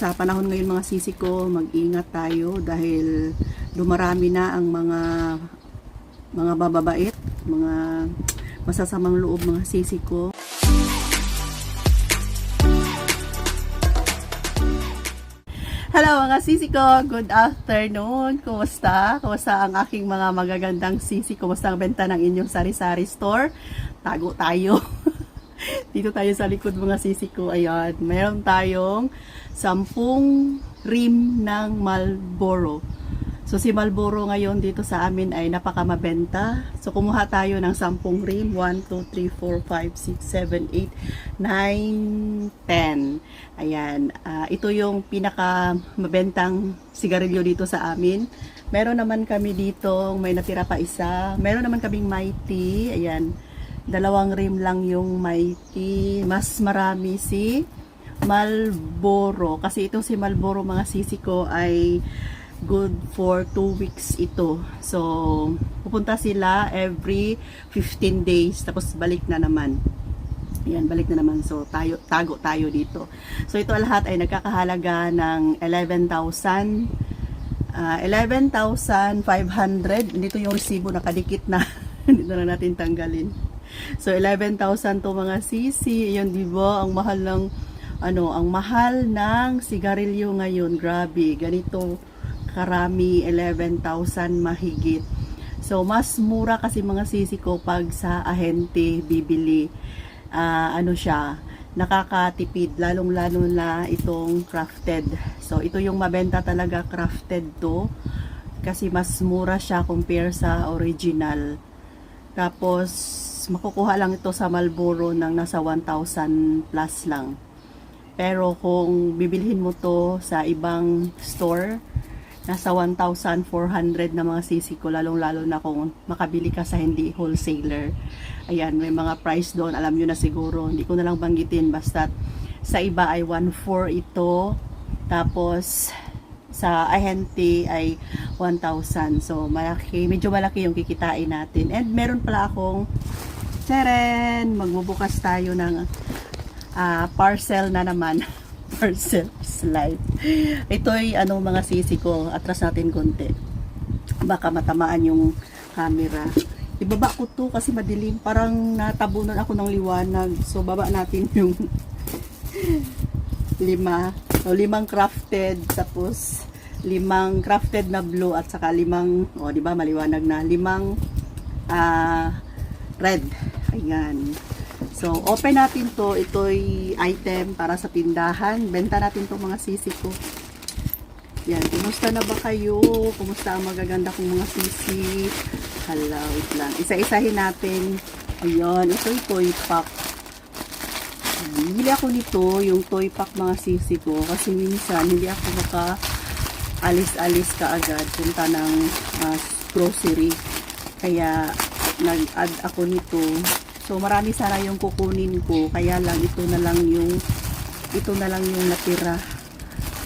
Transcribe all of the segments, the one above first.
sa panahon ngayon mga sisi ko, mag-ingat tayo dahil dumarami na ang mga bababait, mga masasamang loob mga sisi ko. Hello mga sisi ko, good afternoon. Kumusta? Kumusta ang aking mga magagandang sisi? Kumusta ang benta ng inyong sari-sari store? Tago tayo. Dito tayo sa likod mga sisi ko. Ayan, mayroon tayong 10 rim ng Marlboro. So si Marlboro ngayon dito sa amin ay napakamabenta. So kumuha tayo ng 10 rim. 1, 2, 3, 4, 5, 6, 7, 8, 9, 10. Ayan, ito yung pinakamabentang sigarilyo dito sa amin. Meron naman kami dito, may natira pa isa. Meron naman kaming Mighty. Ayan, 2 rim lang yung Mighty. Mas marami si Marlboro. Kasi itong si Marlboro mga sisi ko ay good for 2 weeks ito. So, pupunta sila every 15 days. Tapos balik na naman. Ayan, balik na naman. So, tago tayo dito. So, ito lahat ay nagkakahalaga ng 11,500. Dito yung resibo nakadikit na. Dito na natin tanggalin. So, 11,000 to mga sisi. Yun, di ba? Ang mahal ng, ang mahal ng sigarilyo ngayon. Grabe. Ganito karami, 11,000 mahigit. So, mas mura kasi mga sisi ko pag sa ahente bibili. Siya, nakakatipid. Lalong-lalo na itong crafted. So, ito yung mabenta talaga crafted to. Kasi mas mura siya compare sa original. Tapos, makukuha lang ito sa Marlboro ng nasa 1,000 plus lang. Pero kung bibilhin mo to sa ibang store, nasa 1,400 na mga sisi ko, lalong-lalo na kung makabili ka sa hindi wholesaler. Ayan, may mga price doon, alam nyo na siguro, hindi ko na lang banggitin, basta sa iba ay 1,400 ito, tapos sa ahente ay 1,000. So, malaki, medyo malaki yung kikitain natin. And meron pala akong teren, magbubukas tayo ng parcel na naman. Parcel slide. Ito'y mga sisi ko, atras natin konti. Baka matamaan yung camera. Ibaba ko to kasi madilim. Parang natabunan ako ng liwanag. So, baba natin yung 5. So, 5 crafted. Tapos, 5 crafted na blue at saka 5, di ba maliwanag na, 5 red. Ayan. So, open natin to. Ito'y item para sa tindahan. Benta natin to mga sisi ko. Yan. Kumusta na ba kayo? Kumusta ang magaganda kong mga sisi? Hala, wait lang. Isa-isahin natin. Ayan. Ito'y toy pack. Bili ako nito, yung toy pack mga sisi ko. Kasi minsan, hindi ako alis-alis kaagad. Punta ng grocery. Kaya, nag-add ako nito. So marami sana yung kukunin ko, kaya lang ito na lang yung natira.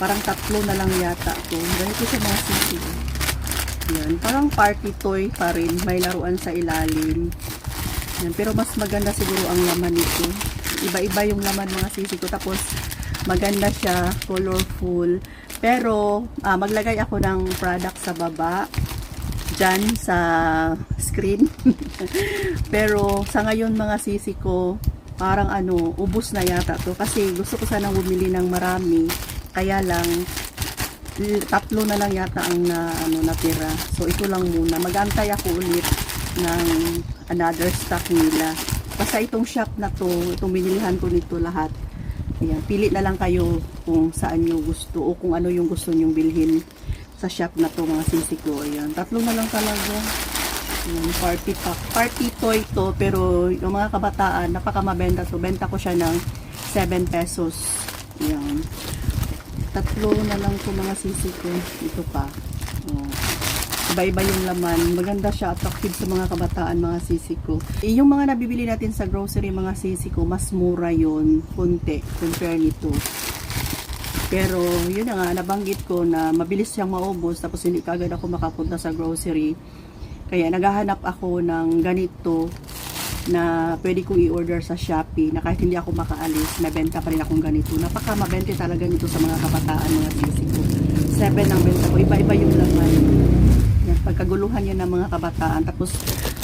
Parang 3 na lang yata to. Ganito sa mga sisi. Yan, parang party toy pa rin, may laruan sa ilalim. Yan, pero mas maganda siguro ang laman nito. Iba-iba yung laman mga sisi ko, tapos maganda siya, colorful. Pero maglagay ako ng product sa baba dyan sa screen. Pero sa ngayon mga sisi ko, parang ubos na yata to. Kasi gusto ko sanang bumili ng marami. Kaya lang, 3 na lang yata ang natira. So ito lang muna. Mag-antay ako ulit ng another stock nila. Basta itong shop na to, itong binilihan ko nito lahat. Ayan, pili na lang kayo kung saan nyo gusto o kung ano yung gusto nyong bilhin sa shop na to mga sisi ko. Ayan, 3 na lang talaga. Ayan, party pack. Party toy to, pero yung mga kabataan, napakamabenta to. Benta ko siya ng 7 pesos. Ayan. 3 na lang to mga sisi ko. Ito pa. Oh. Iba-iba yung laman. Maganda siya, attractive sa mga kabataan mga sisi ko. Yung mga nabibili natin sa grocery mga sisi ko, mas mura yun. Kunti, compare nito. Pero, yun na nga, nabanggit ko na mabilis siyang maubos, tapos hindi kaagad ako makapunta sa grocery. Kaya, naghahanap ako ng ganito na pwede kong i-order sa Shopee na kahit hindi ako makaalis, nabenta pa rin akong ganito. Napaka mabente talaga nito sa mga kabataan, mga sisi ko. 7 ang benta ko. Iba-iba yung laman. Yan, pagkaguluhan yan ng mga kabataan. Tapos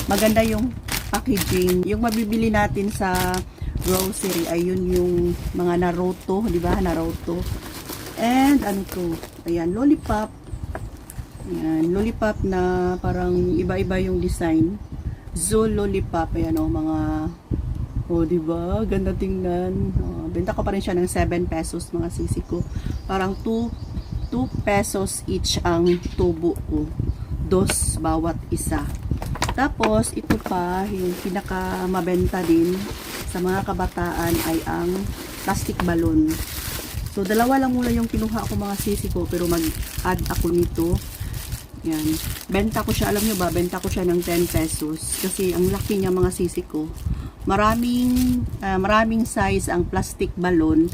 maganda yung packaging. Yung mabibili natin sa grocery ay yun yung mga Naruto, di ba? Naruto. And ano to? Ayan, lollipop. Ayan, lollipop na parang iba-iba yung design. Zoo lollipop. Ayan o, mga di ba? Ganda tingnan. Benta ko pa rin siya ng 7 pesos, mga sisi ko. Parang 2 pesos each ang tubo ko. 2 bawat isa. Tapos, ito pa, yung pinaka mabenta din sa mga kabataan ay ang plastic balloon. So, dalawa lang muna yung kinuha ko, mga sisi ko, pero mag-add ako nito. Yan. Benta ko siya, alam nyo ba, benta ko siya ng 10 pesos. Kasi ang laki niya, mga sisi ko. Maraming size ang plastic balloon.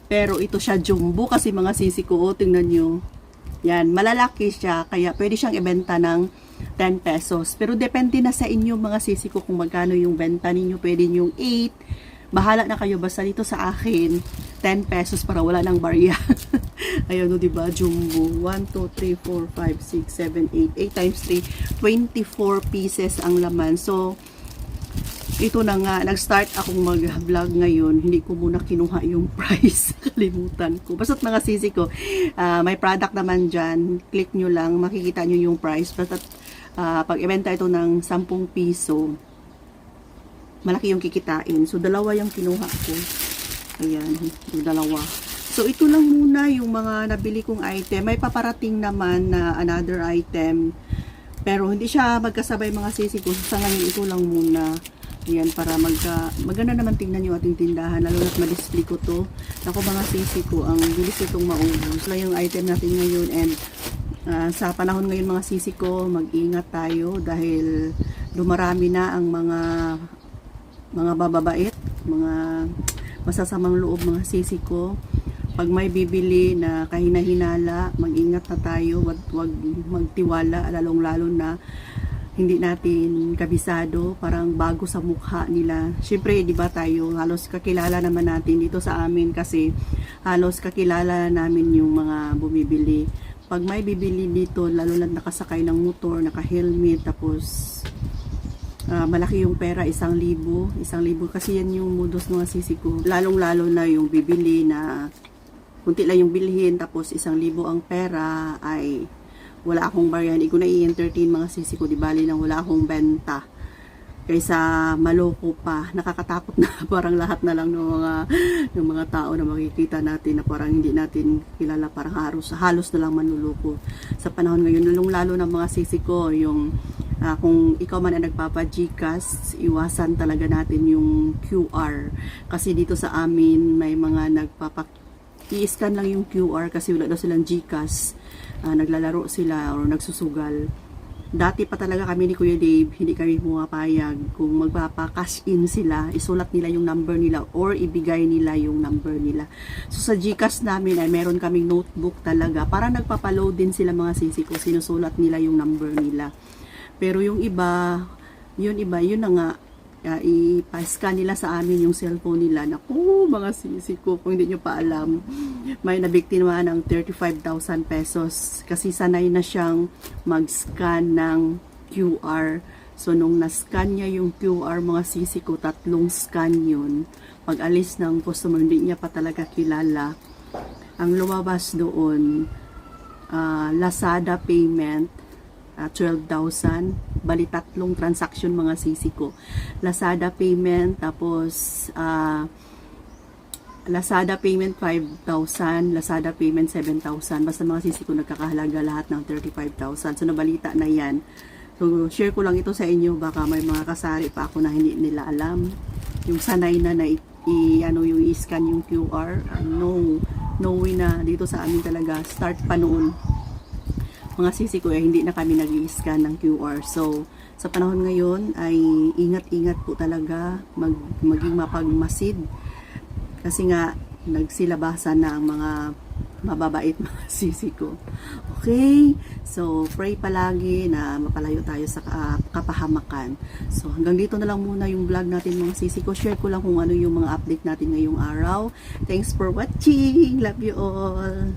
Pero ito siya jumbo kasi, mga sisi ko. Tingnan nyo. Yan, malalaki siya. Kaya pwede siyang ibenta ng 10 pesos. Pero depende na sa inyo, mga sisi ko, kung magkano yung benta ninyo. Pwede yung 8. Bahala na kayo. Basta dito sa akin, 10 pesos para wala ng barya. Ayun, no, diba? Jumbo. 1, 2, 3, 4, 5, 6, 7, 8. 8 times 3. 24 pieces ang laman. So, ito na nga. Nag-start akong mag-vlog ngayon. Hindi ko muna kinuha yung price. Kalimutan ko. Basta't mga sisi ko, may product naman dyan. Click nyo lang. Makikita nyo yung price. Basta't pag ibenta ito ng 10 piso, malaki yung kikitain. So, dalawa yung kinuha ko. Ayan, yung dalawa. So, ito lang muna yung mga nabili kong item. May paparating naman na another item. Pero, hindi siya magkasabay, mga sisi ko. Sa ngayon, ito lang muna. Ayan, para maganda naman tingnan yung ating tindahan. Lalo na't ma-display ko to. Ako, mga sisi ko, ang bilis itong maubos. Ito yung item natin ngayon. And, sa panahon ngayon, mga sisi ko, mag-ingat tayo. Dahil, dumarami na ang mga bababait, mga masasamang loob, mga sisi ko. Pag may bibili na kahina-hinala, mag-ingat na tayo, wag magtiwala, lalong-lalo na hindi natin kabisado, parang bago sa mukha nila. Siyempre, di ba tayo, halos kakilala naman natin dito sa amin kasi halos kakilala namin yung mga bumibili. Pag may bibili dito, lalo na nakasakay ng motor, naka-helmet, tapos malaki yung pera, 1,000. 1,000 kasi yan yung modus ng sisi ko. Lalong-lalo na yung bibili na kunti lang yung bilhin, tapos 1,000 ang pera, ay wala akong barya. Hindi ko na i-entertain, mga sisi ko. Di bali nang wala akong benta. Kaysa maloko pa. Nakakatakot na parang lahat na lang ng mga tao na makikita natin na parang hindi natin kilala, parang halos na lang manluloko. Sa panahon ngayon, lalong-lalo na, mga sisi ko, yung kung ikaw man ay nagpapa-GCash, iwasan talaga natin yung QR. Kasi dito sa amin, may mga i-scan lang yung QR kasi wala daw silang GCash. Naglalaro sila or nagsusugal. Dati pa talaga kami ni Kuya Dave, hindi kami pumapayag. Kung magpapa-cash in sila, isulat nila yung number nila or ibigay nila yung number nila. So sa GCash namin ay meron kaming notebook talaga. Para nagpapaload din sila, mga sisi ko, sinusulat nila yung number nila. Pero yung iba, yun na nga, ipa-scan nila sa amin yung cellphone nila. Naku, mga sisi ko, kung hindi nyo pa alam, may nabiktima ng 35,000 pesos kasi sanay na siyang mag-scan ng QR. So, nung na-scan niya yung QR, mga sisi ko, 3 scan yun. Pag alis ng customer, hindi niya pa talaga kilala. Ang lumabas doon, Lazada payment, 12,000. Bali 3 transaction, mga sisi ko. Lazada payment, tapos Lazada payment 5,000, Lazada payment 7,000. Basta, mga sisi ko, nagkakahalaga lahat ng 35,000. So, nabalita na yan. So, share ko lang ito sa inyo. Baka may mga kasari pa ako na hindi nila alam. Yung sanay na yung i-scan yung QR. No way na dito sa amin talaga. Start pa noon, mga sisi ko, hindi na kami nag-i-scan ng QR. So, sa panahon ngayon ay ingat-ingat po talaga, maging mapagmasid. Kasi nga, nagsilabasan na ang mga mababait mga sisi ko. Okay? So, pray palagi na mapalayo tayo sa kapahamakan. So, hanggang dito na lang muna yung vlog natin mga sisi ko. Share ko lang kung ano yung mga update natin ngayong araw. Thanks for watching. Love you all.